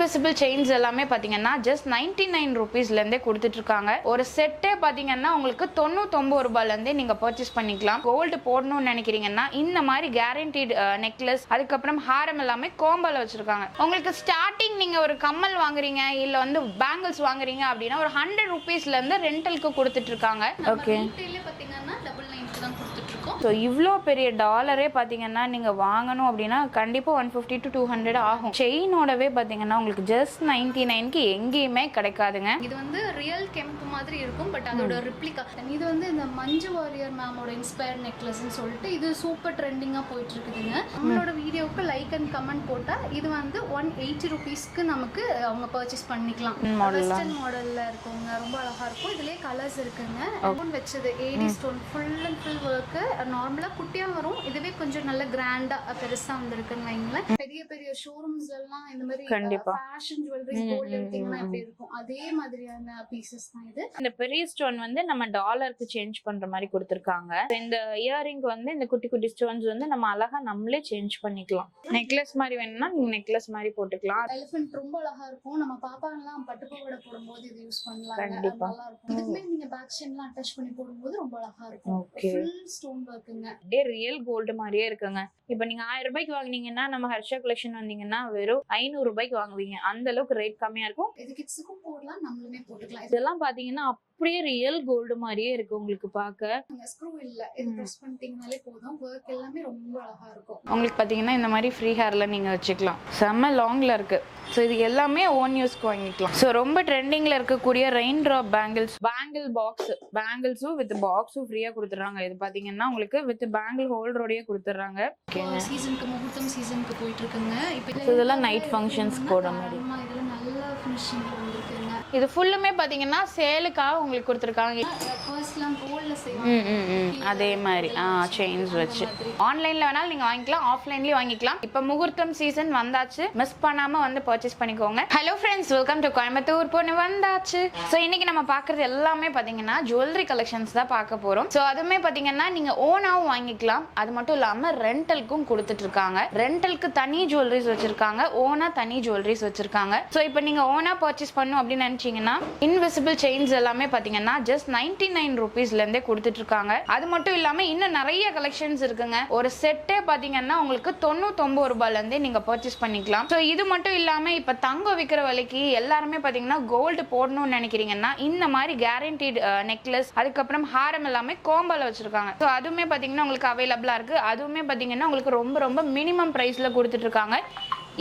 Invisible chains எல்லாமே பாத்தீங்கன்னா just 99 ரூபீஸ்ல இருந்தே கொடுத்துட்டு இருக்காங்க. ஒரு செட்டே பாத்தீங்கன்னா உங்களுக்கு 99 ரூபாயில இருந்தே நீங்க பர்ச்சேஸ் பண்ணிக்கலாம். கோல்டு போடணும்னு நினைக்கிறீங்கன்னா இந்த மாதிரி கேரண்டீட் நெக்லஸ், அதுக்கப்புறம் ஹாரம் எல்லாமே கோம்பால வச்சிருக்காங்க. உங்களுக்கு ஸ்டார்டிங் நீங்க ஒரு கம்மல் வாங்குறீங்க இல்ல வந்து பேங்கிள்ஸ் வாங்குறீங்க அப்படின்னா ஒரு 100 ரூபீஸ்ல இருந்து ரெண்டலுக்கு கொடுத்துட்டு இருக்காங்க. ஓகே, பாத்தீங்கன்னா 99 தான் கொடுத்துட்டு இருக்கோம். ஸோ இவ்வளோ பெரிய டாலரே பார்த்தீங்கன்னா நீங்கள் வாங்கணும் அப்படின்னா கண்டிப்பாக 150 to 200 ஆகும். செயினோடவே பார்த்தீங்கன்னா உங்களுக்கு ஜஸ்ட் 99க்கு எங்கேயுமே கிடைக்காதுங்க. இது வந்து ரியல் கெம்பு மாதிரி இருக்கும், பட் அதோட ரிப்ளிகா. இது வந்து இந்த மஞ்சு வாரியர் மேமோட இன்ஸ்பயர் நெக்லஸ்ன்னு சொல்லிட்டு இது சூப்பர் ட்ரெண்டிங்காக போயிட்டு இருக்குதுங்க. நம்மளோட வீடியோவுக்கு லைக் அண்ட் கமெண்ட் போட்டால் இது வந்து 180 ரூபீஸ்க்கு நமக்கு அவங்க பர்ச்சேஸ் பண்ணிக்கலாம். வெஸ்டர்ன் மாடலில் இருக்குங்க, ரொம்ப அழகாக இருக்கும். இதுலேயே கலர்ஸ் இருக்குங்க. வச்சது AD stone full and full work. நார்மலாக குட்டியாக வரும், இதுவே கொஞ்சம் நல்ல கிராண்டாக பெருசாக வந்திருக்குன்னு வைங்களேன். பெரிய பெரிய ஷோரூம்ஸ் எல்லாம் இந்த மாதிரி ஃபேஷன் ஜுவல்லரிஸ் கோல்டு எடுத்தீங்கன்னா எப்படி இருக்கும் அதே மாதிரியான பீசஸ் தான் இது. இந்த பெரிய ஸ்டோன் வந்து நம்ம டாலருக்கு சேஞ்ச் பண்ற மாதிரி கொடுத்துருக்காங்க. இந்த இயரிங் வந்து இந்த குட்டி குட்டி ஸ்டோன்ஸ் வந்து நம்ம அழகா நம்மளே சேஞ்ச் பண்ணிக்கலாம். நெக்லஸ் மாதிரி வேணும்னா நீங்க நெக்லஸ் மாதிரி போட்டுக்கலாம். எலிஃபென்ட் ரொம்ப அழகா இருக்கும். நம்ம பாப்பாங்கலாம் பட்டுப்பாவாடை போடும்போது இது யூஸ் பண்ணலாம். கண்டிப்பா நல்லா இருக்கும். இதுக்குமே நீங்க பேக் செயின்லாம் அட்டாச் பண்ணி போடும்போது ரொம்ப அழகா இருக்கும். ஃபுல் ஸ்டோன் வர்க்குங்க. அப்படியே ரியல் கோல்டு மாதிரியே இருக்குங்க. இப்போ நீங்க 1000 ரூபாய்க்கு வாங்குனீங்கன்னா நம்ம ஹர்ஷா கலெக்ஷன் வந்தீங்கன்னா வெறும் 500 ரூபாய்க்கு வாங்குவீங்க. அந்த அளவுக்கு ரேட் கம்மியா இருக்கும். இது கிட்ஸுக்கும் போடலாம், நம்மளுமே போட்டுக்கலாம். இதெல்லாம் பாத்தீங்கன்னா அப்படியே ரியல் கோல்டு மாதிரியே இருக்கு உங்களுக்கு பார்க்க. ஸ்க்ரூ இல்ல, இது பிரஸ் பண்ணிட்டீங்கனாலே போதும். வர்க் எல்லாமே ரொம்ப அழகா இருக்கும். உங்களுக்கு பாத்தீங்கன்னா இந்த மாதிரி ஃப்ரீ ஹேர்ல நீங்க வச்சுக்கலாம். செம்ம லாங்ல இருக்கு. ஸோ இது எல்லாமே ஓன் யூஸ்க்கு வாங்கிக்கலாம். ஸோ ரொம்ப ட்ரெண்டிங்ல இருக்கக்கூடிய rain drop bangles, bangle box, பேங்கிள்ஸும் வித் பாக்ஸும் ஃப்ரீயா கொடுத்துறாங்க. இது பாத்தீங்கன்னா உங்களுக்கு வித் பேங்கிள் ஹோல்டரோடய கொடுத்துறாங்க. சீசனுக்கு முகூர்த்தம் சீசனுக்கு போயிட்டு இருக்குங்க. இப்போ இதெல்லாம் நைட் ஃபங்க்ஷன்ஸ் போட மாதிரி. இதெல்லாம் நல்ல ஃபினிஷிங்ல வந்திருக்குங்க. இது ஃபுல்லுமே பாத்தீங்கன்னா சேலுக்காக உங்களுக்கு கொடுத்துருக்காங்க. ஃபர்ஸ்ட்லாம் கோல்ட்ல செய்வாங்க அதே மாதிரி செயின்ஸ் வச்சு ஆன்லைன்ல வேணாலும் நீங்க வாங்கிக்கலாம், ஆஃப்லைன்லயும் வாங்கிக்கலாம். இப்போ முகூர்த்தம் சீசன் வந்தாச்சு, மிஸ் பண்ணாம வந்து பர்ச்சேஸ் பண்ணிக்கோங்க. Hello friends, welcome to Coimbatore பொண்ணு வந்தாச்சு. ஸோ இன்னைக்கு நம்ம பாக்குறது எல்லாமே பாத்தீங்கன்னா ஜுவல்லரி கலெக்ஷன்ஸ் தான் பார்க்க போறோம். ஸோ அதுவுமே பாத்தீங்கன்னா நீங்க ஓனாவும் வாங்கிக்கலாம், அது மட்டும் இல்லாம ரெண்டலுக்கும் கொடுத்துட்டு இருக்காங்க. ரெண்டலுக்கு தனி ஜுவல்லரிஸ் வச்சிருக்காங்க, ஓனா தனி ஜுவல்லரிஸ் வச்சிருக்காங்க. ஸோ இப்போ நீங்க ஓனா பர்ச்சேஸ் பண்ணும் அப்படின்னு நினைச்சீங்கன்னா இன்விசிபிள் செயின்ஸ் எல்லாமே பாத்தீங்கன்னா ஜஸ்ட் 99 ரூபீஸ்ல இருந்தே கொடுத்துட்டு இருக்காங்க. அது மட்டும் இல்லாம இன்னும் நிறைய கலெக்ஷன்ஸ் இருக்குங்க. ஒரு செட்டே பாத்தீங்கன்னா உங்களுக்கு 99 ரூபாயில இருந்தே நீங்க பர்ச்சேஸ் பண்ணிக்கலாம். ஸோ இது மட்டும் இல்லாம இப்ப தங்கம் விற்கிற விலைக்கு எல்லாருமே பாத்தீங்கன்னா கோல்டு போடணும்னு நினைக்கிறீங்கன்னா இந்த மாதிரி கேரண்டீட் நெக்லஸ், அதுக்கப்புறம் ஹாரம் எல்லாமே கோம்பால வச்சிருக்காங்க. ஸோ அதுவுமே பாத்தீங்கன்னா உங்களுக்கு அவைலபிளா இருக்கு. அதுவுமே பாத்தீங்கன்னா உங்களுக்கு ரொம்ப ரொம்ப மினிமம் பிரைஸ்ல கொடுத்துட்டு இருக்காங்க.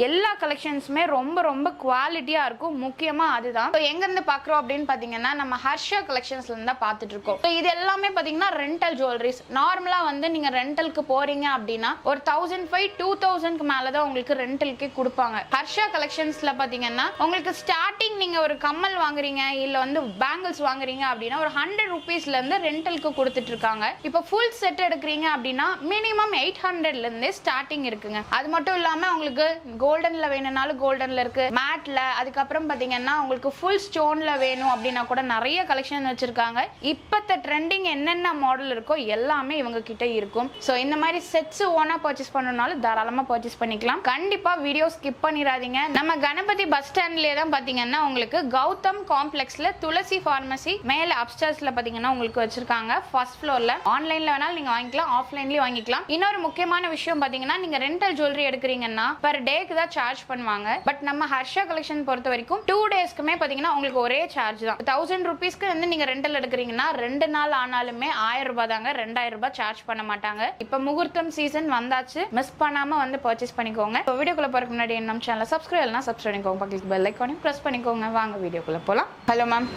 எல்லா கலெக்ஷன்ஸுமே ரொம்ப ரொம்ப குவாலிட்டியா இருக்கும். முக்கியமா அதுதான் எங்க இருந்து பாக்குறோம் அப்படின்னு பாத்தீங்கன்னா நம்ம ஹர்ஷா கலெக்ஷன்ஸ்ல இருந்தா பாத்துட்டு இருக்கோம். இது எல்லாமே பாத்தீங்கன்னா ரெண்டல் ஜுவல்லரிஸ். நார்மலா வந்து நீங்க ரெண்டலுக்கு போறீங்க அப்படின்னா ஒரு 1500 2000க்கு மேலதான் உங்களுக்கு ரெண்டலுக்கே கொடுப்பாங்க. ஹர்ஷா கலெக்ஷன்ஸ்ல பாத்தீங்கன்னா உங்களுக்கு ஸ்டார்டிங் நீங்க ஒரு கம்மல் வாங்குறீங்க இல்ல வந்து பேங்கிள்ஸ் வாங்குறீங்க அப்படின்னா ஒரு 100 ரூபீஸ்ல இருந்து ரெண்டலுக்கு கொடுத்துட்டு இருக்காங்க. இப்போ ஃபுல் செட் எடுக்கிறீங்க அப்படின்னா மினிமம் 800ல இருந்தே ஸ்டார்டிங் இருக்குங்க. அது மட்டும் இல்லாம உங்களுக்கு கோல்டன்ல வேணும்னாலும் கோல்டன்ல இருக்கு, மேட்ல, அதுக்கப்புறம் பாத்தீங்கன்னா உங்களுக்கு ஃபுல் ஸ்டோன்ல வேணும் அப்படின்னா கூட நிறைய கலெக்ஷன் வச்சிருக்காங்க. இப்பத்த ட்ரெண்டிங் என்னென்ன மாடல் இருக்கோ எல்லாமே இவங்க கிட்ட இருக்கும். ஸோ இந்த மாதிரி செட்ஸ் ஓனா பர்ச்சேஸ் பண்ணனாலும் தாராளமா பர்ச்சேஸ் பண்ணிக்கலாம். கண்டிப்பா வீடியோ ஸ்கிப் பண்ணிடாதீங்க. நம்ம கணபதி பஸ் ஸ்டாண்ட்லயே தான் பாத்தீங்கன்னா உங்களுக்கு கௌதம் காம்ப்ளெக்ஸ்ல துளசி பார்மசி மேல அப்ஸ்டர்ஸ்ல பாத்தீங்கன்னா உங்களுக்கு வச்சிருக்காங்க. ஃபர்ஸ்ட் ஃப்ளோர்ல ஆன்லைன்ல வேணாலும் நீங்க வாங்கிக்கலாம், ஆஃப்லைன்லயும் வாங்கிக்கலாம். இன்னொரு முக்கியமான விஷயம் பாத்தீங்கன்னா நீங்க ரெண்டல் ஜுவல்லரி எடுக்கிறீங்கன்னா பர் டேக்கு தான் சார்ஜ் பண்ணுவாங்க. பட் நம்ம ஹர்ஷா கலெக்ஷன் பொறுத்த வரைக்கும் 2 டேஸ்க்குமே பாத்தீங்கன்னா உங்களுக்கு ஒரே சார்ஜ் தான். 1000 ரூபீஸ்க்கு வந்து நீங்க ரெண்டல் எடுக்கிறீங்கன்னா 2 நாள் ஆனாலுமே 1000 ரூபாய் தாங்க, 2000 ரூபாய் சார்ஜ் பண்ண மாட்டாங்க. இப்ப முகூர்த்தம் சீசன் வந்தாச்சு, மிஸ் பண்ணாம வந்து பர்ச்சேஸ் பண்ணிக்கோங்க. வீடியோக்குள்ள போறதுக்கு முன்னாடி நம்ம சேனலை சப்ஸ்கிரைப் இல்லைனா சப்ஸ்கிரைப் பண்ணிக்கோங்க, பக்கத்துல பெல் ஐகானையும் பிரஸ் பண்ணிக்கோங்க. வாங்க வீடியோக்குள்ள போலாம். ஹலோ மேம்,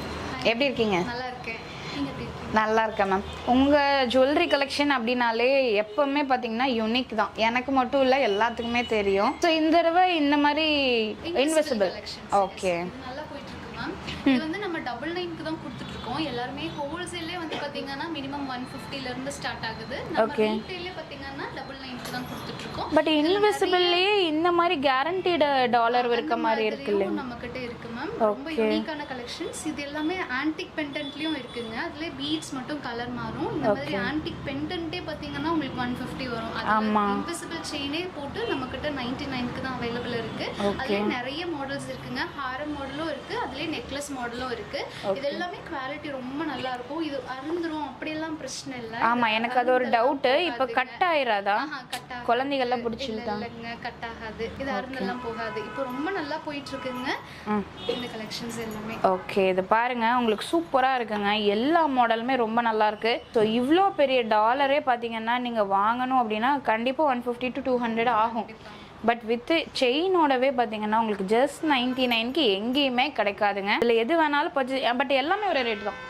எப்படி இருக்கீங்க? நல்லா இருக்கேன். நீங்க எப்படி இருக்கீங்க? நல்லா இருக்கேன் மேம். உங்க ஜுவல்லரி கலெக்ஷன் அப்படின்னாலே எப்பவுமே பாத்தீங்கன்னா யூனிக் தான். எனக்கு மட்டும் இல்ல, எல்லாத்துக்குமே தெரியும். ஸோ இந்த தடவை இந்த மாதிரி இன்விசிபிள் ஓகே நல்லா போயிட்டு இருக்கு மேம். இது வந்து நம்ம 99க்கு தான் கொடுத்துட்டு இருக்கோம். எல்லாருமே ஹோல்சேல்லே வந்து பாத்தீங்கன்னா மினிமம் 150ல இருந்து ஸ்டார்ட் ஆகுது. நம்ம ரீட்டைல்ல பாத்தீங்கன்னா 99க்கு தான் கொடுத்துட்டு இருக்கோம். பட் இன்விசிபிள்லயே இந்த மாதிரி கேரண்டீட் டாலர் இருக்க மாதிரி இருக்குல்ல நம்ம கிட்ட இருக்கு மேம். ரொம்ப யூனிக்கான கலெக்ஷன்ஸ். இது எல்லாமே ஆன்டிக் பெண்டன்ட்லயும் இருக்குங்க. அதுல பீட்ஸ் மட்டும் கலர் மாறும். இந்த மாதிரி ஆன்டிக் பெண்டன்ட்டே பாத்தீங்கன்னா உங்களுக்கு 150 வரும். அது இன்விசிபிள் செயினே போட்டு நம்ம கிட்ட 99க்கு தான் அவைலபிள் இருக்கு. அதுலயே நிறைய மாடல்ஸ் இருக்குங்க. ஹாரம் மாடலும் இருக்கு, அதுலயே நெக்லஸ் மாடலும் இருக்கு. இது எல்லாமே குவாலிட்டி ரொம்ப நல்லா இருக்கும். இது அருந்துரும் அப்படியெல்லாம் பிரச்சனை இல்லை. ஆமா, எனக்கு அது ஒரு டவுட். இப்ப கட் ஆயிராதா? குழந்தைகள்லாம் பிடிச்சிருக்காங்க. கட் ஆகாது, இது அருந்தெல்லாம் போகாது. இப்போ ரொம்ப நல்லா போயிட்டு இருக்குங்க இந்த கலெக்ஷன்ஸ் எல்லாமே. ஓகே, இது பாருங்க, உங்களுக்கு சூப்பரா இருக்குங்க. எல்லா மாடலுமே ரொம்ப நல்லா இருக்கு. ஸோ இவ்வளோ பெரிய டாலரே பார்த்தீங்கன்னா நீங்கள் வாங்கணும் அப்படின்னா கண்டிப்பாக 150 to 200 ஆகும். பட் வித் செயினோடவே பார்த்தீங்கன்னா உங்களுக்கு ஜஸ்ட் 99க்கு எங்கேயுமே கிடைக்காதுங்க. இதில் எது வேணாலும் பர்ச்சேஸ், பட் எல்லாமே ஒரு ரேட் தான்.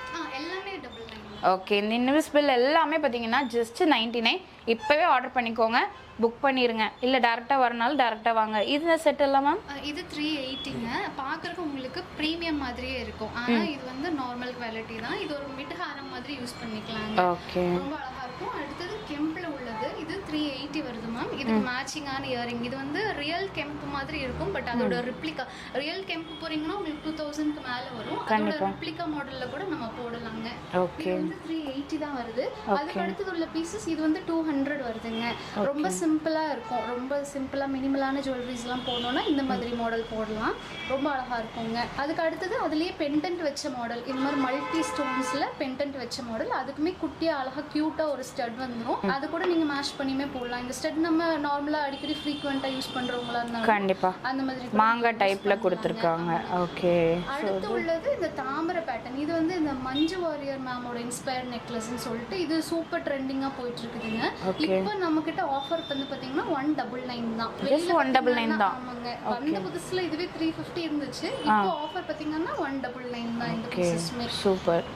ஓகே, இந்த இன்விசிபிள் எல்லாமே பார்த்தீங்கன்னா ஜஸ்ட் 99. இப்போவே ஆர்டர் பண்ணிக்கோங்க, புக் பண்ணிடுங்க. இல்லை டேரெக்டாக வரனாலும் டேரெக்டாக வாங்க. இது செட் எல்லாம் மேம் இது 380ங்க. பார்க்குறதுக்கு உங்களுக்கு ப்ரீமியம் மாதிரியே இருக்கும். ஆனால் இது வந்து நார்மல் குவாலிட்டி தான். இது ஒரு மிட் ஹாரம் மாதிரி யூஸ் பண்ணிக்கலாங்க. ஓகே, ரொம்ப அழகாக இருக்கும். அடுத்தது கெம்பில் உள்ளது, இது 380 வருது மேம். இதுக்கு மேட்சிங்கான இயரிங். இது வந்து ரியல் கெம்ப் மாதிரி இருக்கும், பட் அதோட ரிப்ளிகா. ரியல் கெம்ப் போறீங்கன்னா உங்களுக்கு 2000க்கு மேலே வரும். அதோட ரிப்ளிகா மாடலில் கூட நம்ம போடலாங்க. ஓகே, இது வந்து 380 தான் வருது. அதுக்கு அடுத்தது உள்ள பீசஸ் இது வந்து 200 வருதுங்க. ரொம்ப சிம்பிளாக இருக்கும். ரொம்ப சிம்பிளாக மினிமலான ஜுவல்லரிஸ்லாம் போடணும்னா இந்த மாதிரி மாடல் போடலாம். ரொம்ப அழகாக இருக்குங்க. அதுக்கு அடுத்தது அதுலேயே பெண்டன்ட் வச்ச மாடல். இந்த மாதிரி மல்டி ஸ்டோன்ஸில் பெண்டன்ட் வச்ச மாடல். அதுக்குமே குட்டியாக அழகாக க்யூட்டாக ஒரு ஸ்டட் வந்துடும். அது கூட நீங்கள் மேஷ் பண்ணியுமே போடலாம். இந்த ஸ்டட் நம்ம நார்மலாக அடிக்கடி ஃப்ரீக்வெண்ட்டாக யூஸ் பண்ணுறவங்களா இருந்தாலும் கண்டிப்பாக அந்த மாதிரி மாங்காய் டைப்பில் கொடுத்துருக்காங்க. ஓகே, அடுத்து உள்ளது இந்த தாமரை பேட்டர்ன். இது வந்து இந்த மஞ்சு வாரியர் மேமோட இன்ஸ்பயர் நெக்லஸ்ன்னு சொல்லிட்டு இது சூப்பர் ட்ரெண்டிங்காக போயிட்டு இருக்குதுங்க. இப்போ நம்ம கிட்ட ஆஃபர் வந்து பார்த்தீங்கன்னா 199 தான். 199 தான். ஆமாங்க, வந்த புதுசுல இதுவே 350 இருந்துச்சு. இப்போ ஆஃபர் பார்த்தீங்கன்னா 199 தான் இந்த பீசஸ்மே. சூப்பர்.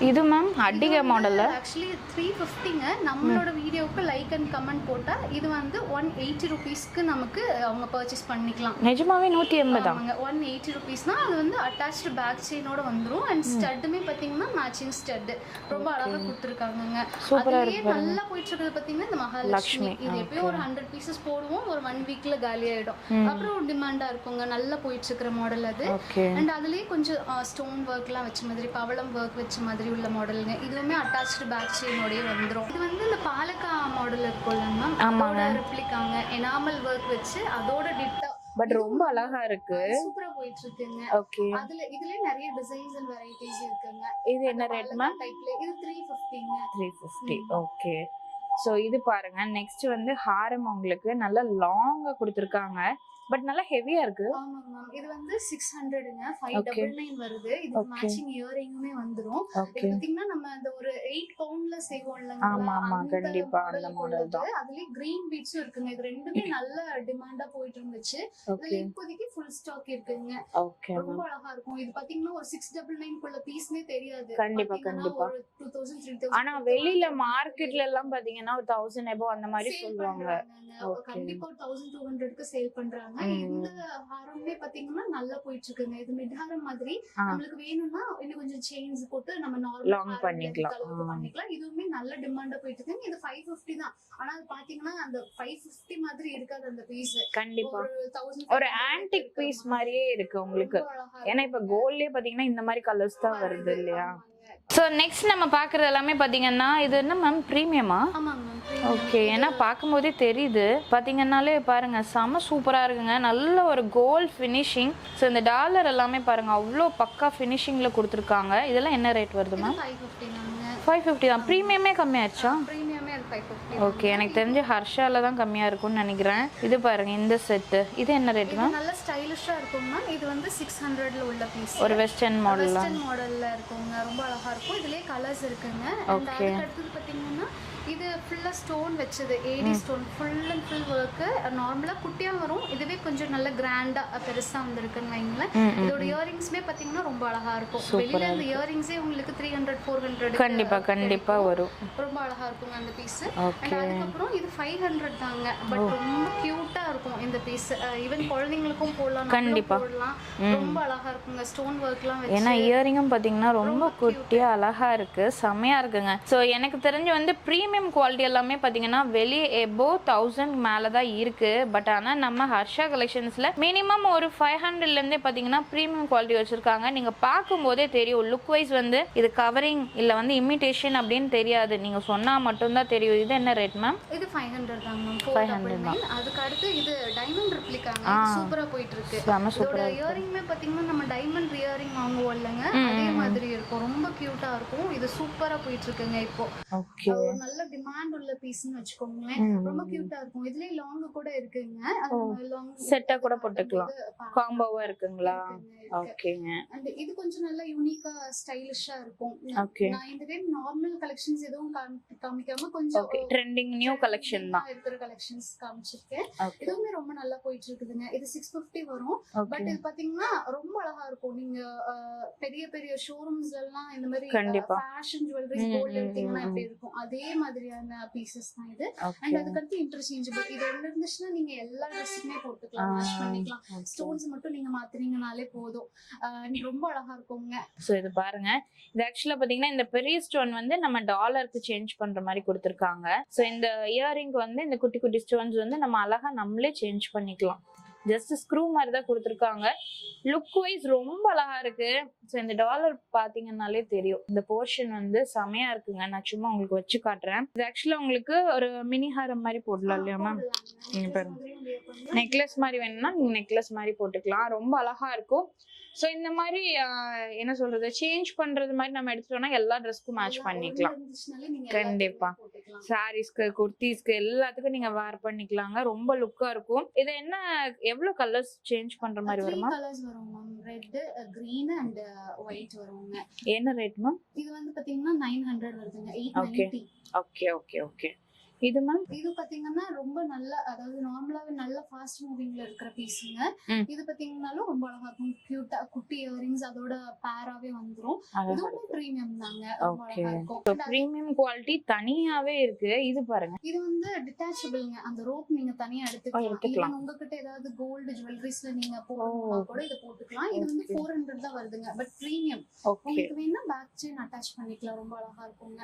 இது மேம் அடிகை மாடல். ஆக்சுவலி 350ங்க. நம்மளோட வீடியோவுக்கு லைக் அண்ட் கமெண்ட் போட்டா இது வந்து 180 ருபீஸ்க்கு நமக்கு அவங்க பர்ச்சேஸ் பண்ணிக்கலாம். நிஜமாவே 180 தான். 180 ருபீஸ்னா அது வந்து அட்டாச்டு பேக் செயினோட வந்துரும். அண்ட் ஸ்டட்டுமே பார்த்தீங்கன்னா மேட்சிங் ஸ்டட் ரொம்ப அழகா கொடுத்துருக்காங்க. அதுலயே நல்லா போயிட்டு இருக்குது பார்த்தீங்கன்னா இந்த மகாலட்சுமி. இது எப்பயும் ஒரு 100 பீசஸ் போடுவோம், ஒரு 1 வீக்ல காலி ஆயிடும். அப்புறம் டிமாண்டா இருக்குங்க. நல்லா போயிட்டு இருக்கிற மாடல் அது. அண்ட் அதுலயே கொஞ்சம் ஸ்டோன் ஒர்க்லாம் வச்ச மாதிரி, பவளம் ஒர்க் வச்ச மாதிரி உள்ள மாடலுங்க. இதுவுமே அட்டாச்டு பேக் செயினோடயே வந்துரும். இது வந்து இந்த பாலக்கா மாடல் இருக்கும்ல, அதோட ரிப்ளிகாங்க. எனாமல் ஒர்க் வச்சு அதோட டிட்டா, பட் ரொம்ப அழகா இருக்கு. சூப்பரா போயிட்டு இருக்குங்க. ஓகே, இதுல நிறைய டிசைன்ஸ் அண்ட் வெரைட்டிஸ் இருக்குங்க. இது என்ன ரேட் மேம்? இது 350ங்க. 350. ஓகே, ஸோ இது பாருங்க. நெக்ஸ்ட் வந்து ஹாரம் உங்களுக்கு நல்லா லாங்கா கொடுத்துருக்காங்க, பட் நல்லா ஹெவியா இருக்கு. ஆமாங்க மேம். இது வந்து 600ங்க. 599 வருது. இதுக்கு மேட்சிங் இயரிங்குமே வந்துரும். இது பாத்தீங்கன்னா நம்ம அந்த ஒரு 8 பவுண்ட்ல செய்வோம்ல. ஆமா ஆமா, கண்டிப்பா அந்த மாடல் தான். அதுலயே கிரீன் பீட்ஸும் இருக்குங்க. இது ரெண்டுமே நல்ல டிமாண்டா போயிட்டு இருந்துச்சு. இதுல இப்போதைக்கு ஃபுல் ஸ்டாக் இருக்குங்க. ஓகே, ரொம்ப அழகா இருக்கும். இது பாத்தீங்கன்னா ஒரு 699 குள்ள பீஸ்னே தெரியாது. கண்டிப்பா கண்டிப்பா. ஒரு 2000 3000. ஆனா வெளியில மார்க்கெட்ல எல்லாம் பாத்தீங்கன்னா 1000 above அந்த மாதிரி சொல்லுவாங்க. கண்டிப்பா 1200க்கு சேல் பண்றாங்க. இந்த ஹாரமே பாத்தீங்கன்னா நல்லா போயிட்டு இருக்குங்க. இது மிட் ஹாரம் மாதிரி. நமக்கு வேணும்னா இன்னும் கொஞ்சம் செயின்ஸ் போட்டு நம்ம நார்மல் லாங் பண்ணிக்கலாம். இதுவுமே நல்ல டிமாண்டா போயிட்டு இருக்கு. இது 550 தான். ஆனா அது பாத்தீங்கன்னா அந்த 550 மாதிரி இருக்காது அந்த பீஸ். கண்டிப்பா ஒரு ஆன்டிக் பீஸ் மாதிரியே இருக்கு உங்களுக்கு. ஏன்னா இப்ப கோல்ட்லயே பாத்தீங்கன்னா இந்த மாதிரி கலர்ஸ் தான் வருது இல்லையா? ஸோ நெக்ஸ்ட் நம்ம பார்க்குறது எல்லாமே பார்த்தீங்கன்னா இது என்ன மேம், ப்ரீமியமா? ஓகே, ஏன்னா பார்க்கும்போதே தெரியுது. பார்த்தீங்கன்னாலே பாருங்க, செம சூப்பராக இருக்குங்க. நல்ல ஒரு கோல்ட் ஃபினிஷிங். ஸோ இந்த டாலர் எல்லாமே பாருங்க அவ்வளோ பக்கா ஃபினிஷிங்கில் கொடுத்துருக்காங்க. இதெல்லாம் என்ன ரேட் வருது மேம்? 550 தான். ப்ரீமியமே கம்மியாச்சா? ஓகே, எனக்கு தெரிஞ்சு ஹர்ஷால தான் கம்மியா இருக்கும்னு நினைக்கிறேன். இது பாருங்க இந்த செட், இது என்ன ரேட் மேம்? நல்ல ஸ்டைலிஷா இருக்கும்னா இது வந்து 600ல உள்ள பீஸ். ஒரு வெஸ்டர்ன் மாடல்ல இருக்குங்க. ரொம்ப அழகா இருக்கும். இதுலயே கலர்ஸ் இருக்குங்க. அண்ட் அதுக்கு அடுத்து பாத்தீங்கன்னா இது ஃபுல்லா ஸ்டோன் வச்சது, AD stone full and full work. நார்மலா குட்டியா வரும். இதுவே கொஞ்சம் நல்ல கிராண்டா பெருசா வந்திருக்குன்னு வைங்களேன். இதோட இயரிங்ஸ்மே பாத்தீங்கன்னா ரொம்ப அழகா இருக்கும். வெளியில அந்த இயரிங்ஸே உங்களுக்கு 300 400 கண்டிப்பா கண்டிப்பா வரும். ரொம்ப அழகா இருக்கும் அந்த பீஸ். அண்ட் அதுக்கப்புறம் இது 500 தாங்க. பட் ரொம்ப கியூட்டா இருக்கும் இந்த பீஸ். ஈவன் குழந்தைங்களுக்கும் போடலாம், கண்டிப்பா போடலாம். ரொம்ப அழகா இருக்குங்க. ஸ்டோன் ஒர்க்லாம் வச்சு. ஏன்னா இயரிங்கும் பாத்தீங்கன்னா ரொம்ப குட்டியா அழகா இருக்கு, செமையா இருக்குங்க. சோ எனக்கு தெரிஞ்சு வந்து ப்ரீமியம் ப்ரீமியம் குவாலிட்டி எல்லாமே பார்த்தீங்கன்னா வெளியே எபோவ் 1000 மேலே தான் இருக்கு. பட் ஆனால் நம்ம ஹர்ஷா கலெக்ஷன்ஸ்ல மினிமம் ஒரு 500லேருந்தே பார்த்தீங்கன்னா ப்ரீமியம் குவாலிட்டி வச்சிருக்காங்க. நீங்க பார்க்கும்போதே தெரியும், லுக் வைஸ் வந்து இது கவரிங் இல்லை வந்து இமிடேஷன் அப்படின்னு தெரியாது, நீங்க சொன்னா மட்டும்தான் தெரியும். இது என்ன ரேட் மேம்? இது 500 தான் மேம். 500 தான். அதுக்கு அடுத்து இது டைமண்ட் ரெப்ளிகாங்க. சூப்பரா போயிட்டு இருக்கு. இதோட இயரிங்மே பாத்தீங்கன்னா நம்ம டைமண்ட் இயரிங் வாங்குவோம் இல்லங்க, அதே மாதிரி இருக்கும். ரொம்ப கியூட்டா இருக்கும். இது சூப்பரா போயிட்டு இருக்குங்க இப்போ. ஓகே, ஒரு நல்ல டிமாண்ட் உள்ள பீஸ்னு வெச்சுக்கோங்களேன். ரொம்ப கியூட்டா இருக்கும். இதுலயே லாங் கூட இருக்குங்க. அது லாங் செட்டா கூட போட்டுக்கலாம், காம்போவா இருக்குங்களா? ஓகேங்க. அண்ட் இது கொஞ்சம் நல்ல யூனிக்கா ஸ்டைலிஷா இருக்கும். ஓகே, நான் இந்த டைம் நார்மல் கலெக்ஷன்ஸ் எதுவும் காமிக்காம கொஞ்சம் ட்ரெண்டிங் நியூ கலெக்ஷன் தான் இருக்கிற கலெக்ஷன்ஸ் காமிச்சிருக்கேன். இதுவுமே ரொம்ப நல்லா போயிட்டு இருக்குதுங்க. இது 650 வரும். பட் இது பாத்தீங்கன்னா ரொம்ப அழகா இருக்கும். நீங்க பெரிய பெரிய ஷோரூம்ஸ்ல எல்லாம் இந்த மாதிரி ஃபேஷன் ஜுவல்லரி கோல்ட் எடுத்தீங்கன்னா எப்படி இருக்கும், அதே மாதிரியான பீசஸ் தான் இது. அண்ட் அதுக்கடுத்து இன்டர்சேஞ்சபிள். இது ஒண்ணு இருந்துச்சுன்னா நீங்க எல்லா ட்ரெஸ்ஸுமே போட்டுக்கலாம், வாஷ் பண்ணிக்கலாம். ஸ்டோன்ஸ் மட்டும் நீங்க மாத்துறீங்கனாலே போதும். ரொம்ப அழகா இருக்குங்க. சோ இது பாருங்க, இது ஆக்சுவலா பாத்தீங்கன்னா இந்த பெரிய ஸ்டோன் வந்து நம்ம டாலருக்கு சேஞ்ச் பண்ற மாதிரி கொடுத்திருக்காங்க. சோ இந்த இயரிங் வந்து இந்த குட்டி குட்டி ஸ்டோன்ஸ் வந்து நம்ம அழகா நம்மளே சேஞ்ச் பண்ணிக்கலாம். ஜஸ்ட் ஸ்க்ரூ மாதிரி தான் கொடுத்துருக்காங்க. லுக் வைஸ் ரொம்ப அழகா இருக்கு. ஸோ இந்த டாலர் பாத்தீங்கன்னாலே தெரியும், இந்த போர்ஷன் வந்து செமையா இருக்குங்க. நான் சும்மா உங்களுக்கு வச்சு காட்டுறேன். இது ஆக்சுவலா உங்களுக்கு ஒரு மினி ஹாரம் மாதிரி போடலாம் இல்லையா மேம்? நெக்லஸ் மாதிரி வேணும்னா நீங்க நெக்லஸ் மாதிரி போட்டுக்கலாம், ரொம்ப அழகா இருக்கும். ஸோ இந்த மாதிரி என்ன சொல்றது, சேஞ்ச் பண்றது மாதிரி நம்ம எடுத்துட்டோம்னா எல்லா ட்ரெஸ்க்கும் மேட்ச் பண்ணிக்கலாம். கண்டிப்பா சாரீஸ்க்கு, குர்த்திஸ்க்கு எல்லாத்துக்கும் நீங்க வேர் பண்ணிக்கலாங்க. ரொம்ப லுக்கா இருக்கும். இது என்ன, எவ்வளவு கலர்ஸ் சேஞ்ச் பண்ற மாதிரி வருமா? கலர்ஸ் வரும் ma'am. Red, green and white வருங்க. என்ன ரேட் மேம்? இது வந்து பாத்தீங்கன்னா 900 வருதுங்க. 890. Okay okay okay. இது மேம்? இது பாத்தீங்கன்னா ரொம்ப நல்ல, அதாவது நார்மலாவே நல்ல ஃபாஸ்ட் மூவிங்ல இருக்கிற பீஸுங்க. இது பாத்தீங்கன்னாலும் ரொம்ப அழகா இருக்கும். கியூட்டா குட்டி இயரிங்ஸ் அதோட பேராவே வந்துரும். இதுவும் பிரீமியம் தாங்க. ரொம்ப அழகா இருக்கும். பிரீமியம் குவாலிட்டி தனியாவே இருக்கு. இது பாருங்க, இது வந்து டிட்டாச்சபிள்ங்க. அந்த ரோப் நீங்க தனியா எடுத்துக்கலாம். உங்ககிட்ட ஏதாவது கோல்டு ஜுவல்லரிஸ்ல நீங்க போடணும்னா கூட இத போட்டுக்கலாம். இது வந்து 400 தான் வருதுங்க. But premium. உங்களுக்கு வேணா பேக் செயின் அட்டாச் பண்ணிக்கலாம். ரொம்ப அழகா இருக்குங்க.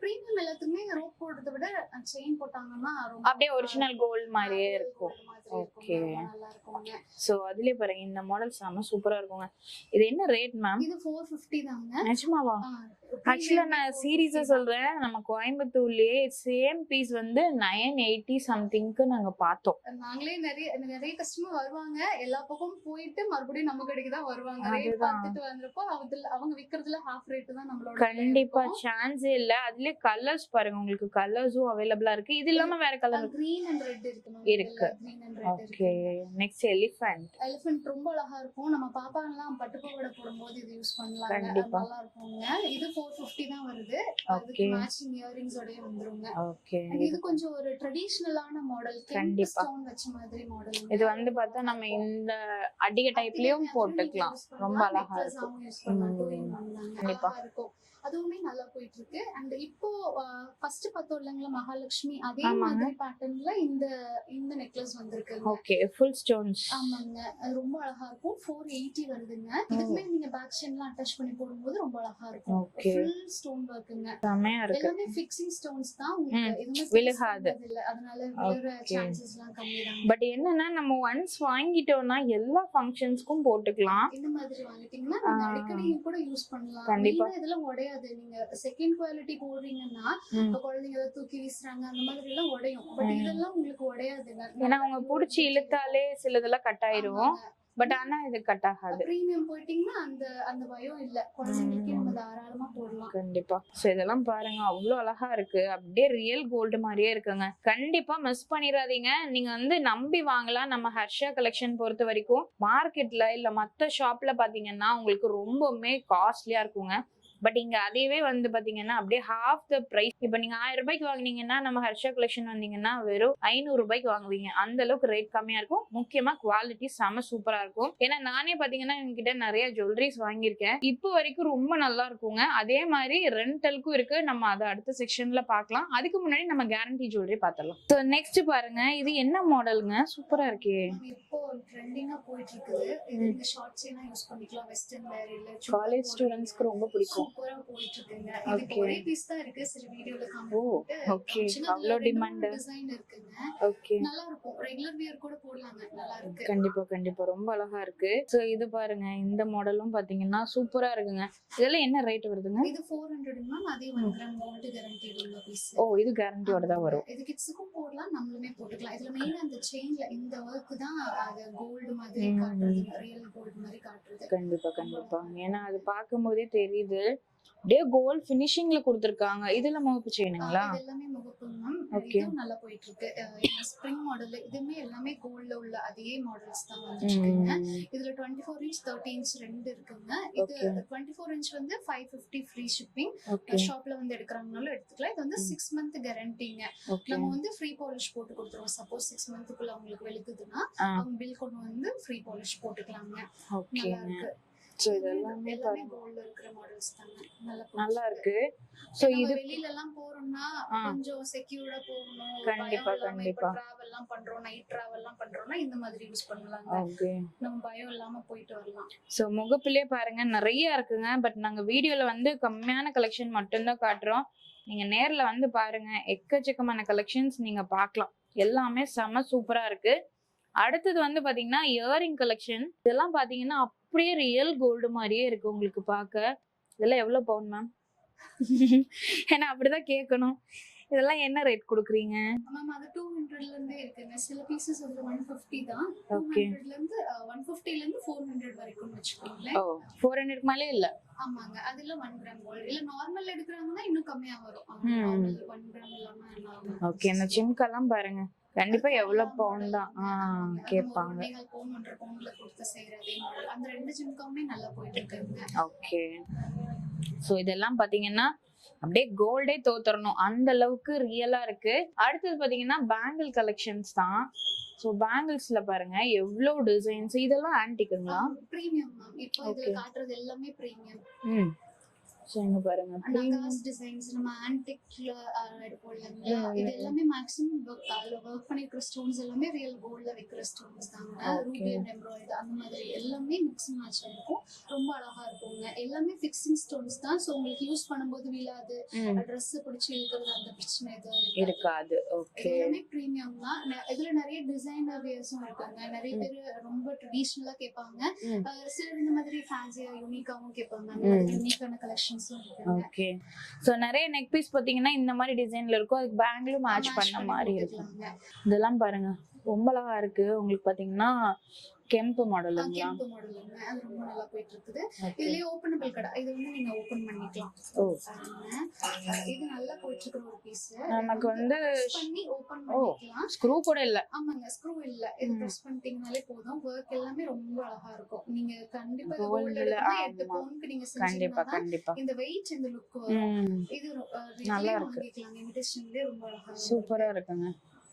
பிரீமியம் எல்லாத்துக்குமே ரோப் போடுறதை விட செயின் போட்டாங்கன்னா அப்படியே ஒரிஜினல் கோல்ட் மாதிரியே இருக்கும். ஓகே, சோ அதுலயே பாருங்க, இந்த மாடல் செம சூப்பரா இருக்குங்க. இது என்ன ரேட் மேம்? இது 450 தாங்க. நிஜமாவா? ஆக்சுவலா நான் சீரியஸா சொல்றேன், நம்ம கோயம்புத்தூர்லயே சேம் பீஸ் வந்து 980 சம்திங்க்கு நாங்க பார்த்தோம். நாங்களே நிறைய கஸ்டமர் வருவாங்க, எல்லா பக்கமும் போயிட்டு மறுபடியும் நம்ம கடைக்கு தான் வருவாங்க. ரேட் பார்த்துட்டு வந்தப்போ அவங்க விக்கிறதுல ஹாஃப் ரேட் தான் நம்மளோட. கண்டிப்பா சான்ஸே இல்ல. அதுலயே கலர்ஸ் பாருங்க, உங்களுக்கு கலர்ஸும் அவைலபிளா இருக்கு. இது இல்லாம வேற கலர் கிரீன் அண்ட் ரெட் இருக்கு. ஓகே, நெக்ஸ்ட் எலிஃபண்ட் ரொம்ப அழகா இருக்கும். நம்ம பாப்பாங்கலாம் பட்டுப்பாவாடை போடும்போது இது யூஸ் பண்ணலாம். நல்லா இருக்குங்க. இது 450 தான் வருது. அதுக்கு மேட்சிங் இயரிங்ஸ் ஓடயே வந்துருங்க. ஓகே, இது கொஞ்சம் ஒரு ட்ரெடிஷனலான மாடல். கண்டிப்பா ஸ்டோன் வச்ச மாதிரி மாடல். இது வந்து பார்த்தா நம்ம இந்த அடிக டைப்லயும் போட்டுக்கலாம். ரொம்ப அழகா இருக்கும். கண்டிப்பா இருக்கும். அதுவுமே நல்லா போயிட்டு இருக்கு. அண்ட் இப்போ ஃபர்ஸ்ட் பார்த்தோம் இல்லைங்களா மகாலட்சுமி, அதே மாதிரி பேட்டர்ன்ல இந்த நெக்லஸ் வந்திருக்கு. Okay, full stones. ஆமாங்க, அது ரொம்ப அழகா இருக்கும். 480 வருதுங்க. இதுக்குமே நீங்க பேக் செயின்லாம் அட்டாச் பண்ணி போடும்போது ரொம்ப அழகா இருக்கும். ஃபுல் ஸ்டோன் வர்க்குங்க. செமையா இருக்கு. எல்லாமே ஃபிக்ஸிங் ஸ்டோன்ஸ் தான். உங்களுக்கு எதுவுமே விலகாது இல்ல, அதனால விலற சான்சஸ்லாம் கம்மி தான். பட் என்னன்னா நம்ம ஒன்ஸ் வாங்கிட்டோம்னா எல்லா ஃபங்க்ஷன்ஸ்க்கும் போட்டுக்கலாம். இந்த மாதிரி வாங்கிட்டீங்கன்னா நீங்க அடிக்கடி கூட யூஸ் பண்ணலாம். கண்டிப்பா இதெல்லாம் உடைய நீங்க செகண்ட் குவாலிட்டி போடுறீங்கன்னா குழந்தைங்க தூக்கி வீசுறாங்க, அந்த மாதிரி எல்லாம் உடையும். பட் இதெல்லாம் உங்களுக்கு உடையாதுங்க. ஏன்னா அவங்க புடிச்சு இழுத்தாலே சிலதெல்லாம் கட் ஆயிரும். பட் ஆனா இது கட் ஆகாது. பிரீமியம் போயிட்டீங்கன்னா அந்த பயம் இல்ல. குழந்தைங்களுக்கு நம்ம தாராளமா போடலாம். கண்டிப்பா. சோ இதெல்லாம் பாருங்க, அவ்வளவு அழகா இருக்கு. அப்படியே ரியல் கோல்டு மாதிரியே இருக்குங்க. கண்டிப்பா மிஸ் பண்ணிடாதீங்க. நீங்க வந்து நம்பி வாங்கலாம். நம்ம ஹர்ஷா கலெக்ஷன் பொறுத்த வரைக்கும் மார்க்கெட்ல இல்ல மத்த ஷாப்ல பாத்தீங்கன்னா உங்களுக்கு ரொம்பவுமே காஸ்ட்லியா இருக்குங்க. பட் இங்க அதேவே வந்து பாத்தீங்கன்னா அப்படியே ஹாஃப் த பிரைஸ். இப்ப நீங்க 1000 ரூபாய்க்கு வாங்கினீங்கன்னா நம்ம ஹர்ஷா கலெக்ஷன் வந்தீங்கன்னா வெறும் 500 ரூபாய்க்கு வாங்குவீங்க. அந்த அளவுக்கு ரேட் கம்மியா இருக்கும். முக்கியமா குவாலிட்டி செம சூப்பரா இருக்கும். ஏன்னா நானே பாத்தீங்கன்னா என்கிட்ட நிறைய ஜுவல்லரிஸ் வாங்கியிருக்கேன். இப்போ வரைக்கும் ரொம்ப நல்லா இருக்குங்க. அதே மாதிரி ரெண்டலுக்கும் இருக்கு. நம்ம அதை அடுத்த செக்ஷன்ல பாக்கலாம். அதுக்கு முன்னாடி நம்ம கேரண்டி ஜுவல்லரி பாத்திரலாம். ஸோ நெக்ஸ்ட் பாருங்க, இது என்ன மாடலுங்க? சூப்பரா இருக்கே. இப்போ ட்ரெண்டிங்கா போயிட்டு இருக்குது. இது ஷார்ட் செயினா யூஸ் பண்ணிக்கலாம். வெஸ்டர்ன் வேர் இல்ல காலேஜ் ஸ்டூடண்ட்ஸ்க்கு ரொம்ப பிடிக்கும். 30 ரூபாய் போயிட்டு இருக்குங்க. இதுக்கு ஒரே பீஸ் தான் இருக்கு. சரி வீடியோல ஓ ஓகே, அவ்வளோ டிமாண்ட். டிசைன் இருக்குங்க. ஓகே, நல்லா இருக்கும். ரெகுலர் வியர் கூட போடலாங்க. நல்லா இருக்கு. கண்டிப்பா கண்டிப்பா ரொம்ப அழகா இருக்கு. சோ இது பாருங்க, இந்த மாடலும் பாத்தீங்கன்னா சூப்பரா இருக்குங்க. இதெல்லாம் என்ன ரேட் வருதுங்க? இது 400 மேம். அதே 1 கிராம் கோல்ட் கேரண்டிட் உள்ள பீஸ். ஓ, இது கேரண்டியோட தான் வரும். இது கிட்ஸுக்கும் போடலாம், நம்மளுமே போட்டுக்கலாம். இதுல மெயினா அந்த செயின்ல இந்த வர்க் தான் அது கோல்ட் மாதிரி காட்டுறது, ரியல் கோல்ட் மாதிரி காட்டுறது. கண்டிப்பா கண்டிப்பா, ஏன்னா அது பார்க்கும்போதே தெரியுது அப்படியே கோல்ட் ஃபினிஷிங்ல கொடுத்திருக்காங்க. இதுல முகப்பு செயினுங்களா? இது எல்லாமே முகப்பு மேம். இதுவும் நல்லா போயிட்டு இருக்கு. ஸ்ப்ரிங் மாடல் இதுமே எல்லாமே கோல்ட்ல உள்ள அதே மாடல்ஸ் தான் வந்துட்டு இருக்குங்க. இதுல 24 இன்ச் 30 இன்ச் ரெண்டு இருக்குங்க. இது 24 இன்ச் வந்து 550 ஃப்ரீ ஷிப்பிங். ஷாப்ல வந்து எடுக்கறாங்கனால எடுத்துக்கலாம். இது வந்து 6 மந்த் கேரண்டிங்க. நம்ம வந்து ஃப்ரீ பாலிஷ் போட்டு கொடுத்துருவோம். சப்போஸ் 6 மந்த்க்குள்ள உங்களுக்கு வெளுக்குதுன்னா அவங்க பில் கொண்டு வந்து ஃப்ரீ பாலிஷ் போட்டுக்கலாங்க. நல்லா இருக்கு. சோ இதெல்லாம் கோல்ட்ல இருக்கிற மாடல்ஸ் தாங்க. நல்லா இருக்கு. சோ இது வெளியில எல்லாம் போறோம்னா கொஞ்சம் செக்யூர்டா போகணும். கண்டிப்பா கண்டிப்பா டிராவல் எல்லாம் பண்றோம், நைட் டிராவல் எல்லாம் பண்றோம்னா இந்த மாதிரி யூஸ் பண்ணலாங்க. ஓகே, நம்ம பயம் இல்லாம போயிட்டு வரலாம். சோ முகப்பிலே பாருங்க நிறைய இருக்குங்க. பட் நாங்க வீடியோல வந்து கம்மியான கலெக்ஷன் மட்டும் தான் காட்டுறோம். நீங்க நேர்ல வந்து பாருங்க, எக்கச்சக்கமான கலெக்ஷன்ஸ் நீங்க பார்க்கலாம். எல்லாமே செம சூப்பரா இருக்கு. அடுத்தது வந்து பாத்தீங்கன்னா இயரிங் கலெக்ஷன். இதெல்லாம் பாத்தீங்கன்னா அப்படியே ரியல் கோல்டு மாதிரியே இருக்கு உங்களுக்கு பார்க்க. இதெல்லாம் எவ்வளவு பவுன் மேம்? ஏன்னா அப்படிதான் கேட்கணும். இதெல்லாம் என்ன ரேட் கொடுக்குறீங்க? மேம் அது 200ல இருந்தே இருக்குங்க. சில பீசஸ் வந்து 150 தான். 200ல இருந்து 150ல இருந்து 400 வரைக்கும் வெச்சுக்கோங்களேன். ஓ, 400க்கு மேலே இல்ல. ஆமாங்க. அதுல 1 கிராம் கோல்ட். இல்ல நார்மல் எடுக்கறாங்கன்னா இன்னும் கம்மியா வரும். நார்மல் 1 கிராம் இல்லாம. ஓகே, இந்த ஜிம்கெல்லாம் பாருங்க கண்டிப்பா எவ்வளவு பவுன் தான் கேட்பாங்க. பவுன்ல கொடுத்து செய்யறதே மாடல். அந்த ரெண்டு ஜிம்காமே நல்லா போயிட்டு இருக்குங்க. ஓகே, சோ இதெல்லாம் பாத்தீங்கன்னா அப்படியே கோல்டே தோத்தரணும் அந்த அளவுக்கு ரியலா இருக்கு. அடுத்தது பாத்தீங்கன்னா பேங்கிள் கலெக்ஷன்ஸ் தான். சோ பேங்கிள்ஸ்ல பாருங்க எவ்வளவு டிசைன்ஸ். இதெல்லாம் ஆன்டிக்குங்களா? Premium ma'am. இப்போ இதுல காட்டுறது எல்லாமே பிரீமியம். இங்க பாருங்க நகாஸ் டிசைன்ஸ் நம்ம ஆன்டிக்ல எடுப்போம்ல. இது எல்லாமே மேக்ஸிமம் வர்க் பண்ணிருக்கிற ஸ்டோன்ஸ் எல்லாமே ரியல் கோல்ட்ல வைக்கிற ஸ்டோன்ஸ் தாங்க. ரூபி அண்ட் எம்ப்ராய்டரி அந்த மாதிரி எல்லாமே மிக்ஸ் மேட்ச் இருக்கும். ரொம்ப அழகா இருக்குங்க. எல்லாமே ஃபிக்ஸிங் ஸ்டோன்ஸ் தான். சோ உங்களுக்கு யூஸ் பண்ணும்போது விழாது, Dress பிடிச்சி இழுக்கிறது அந்த பிரச்சனை எதுவும் இருக்காது. ஓகே, எல்லாமே பிரீமியம் தான். இதுல நிறைய டிசைனர் வேர்ஸும் இருக்காங்க. நிறைய பேர் ரொம்ப ட்ரெடிஷனலா கேட்பாங்க. சிலர் இந்த மாதிரி ஃபேன்சியா யூனிக்காவும் கேட்பாங்க. அந்த மாதிரி யூனிக்கான கலெக்ஷன். ஓகே, சோ நிறைய நெக் பீஸ் பாத்தீங்கன்னா இந்த மாதிரி டிசைன்ல இருக்கும். அதுக்கு பேங்கிளும் மேட்ச் பண்ண மாதிரி இருக்கும். இதெல்லாம் பாருங்க ரொம்ப அழகா இருக்கு. உங்களுக்கு பாத்தீங்கன்னா கெம்பு மாடலுங்களா? கெம்பு மாடலுங்க. அது ரொம்ப நல்லா போயிட்டு இருக்குது. இதுலயே ஓபனபிள் கடை. இது வந்து நீங்க ஓபன் பண்ணிக்கலாம். ஓ, இது நல்லா போயிட்டு இருக்கிற ஒரு பீஸ். நமக்கு வந்து பண்ணி ஓபன் பண்ணிக்கலாம். ஸ்க்ரூ கூட இல்ல. ஆமாங்க, ஸ்க்ரூ இல்ல. இது பிரஸ் பண்ணிட்டீங்கனாலே போதும். வர்க் எல்லாமே ரொம்ப அழகா இருக்கும். நீங்க கண்டிப்பா கோல்ட்ல 8 பவுனுக்கு நீங்க கண்டிப்பா கண்டிப்பா இந்த வெயிட் இந்த லுக் வரும். இது நல்லா இருக்கு. இமிடேஷன்லயே ரொம்ப அழகா சூப்பரா இருக்குங்க.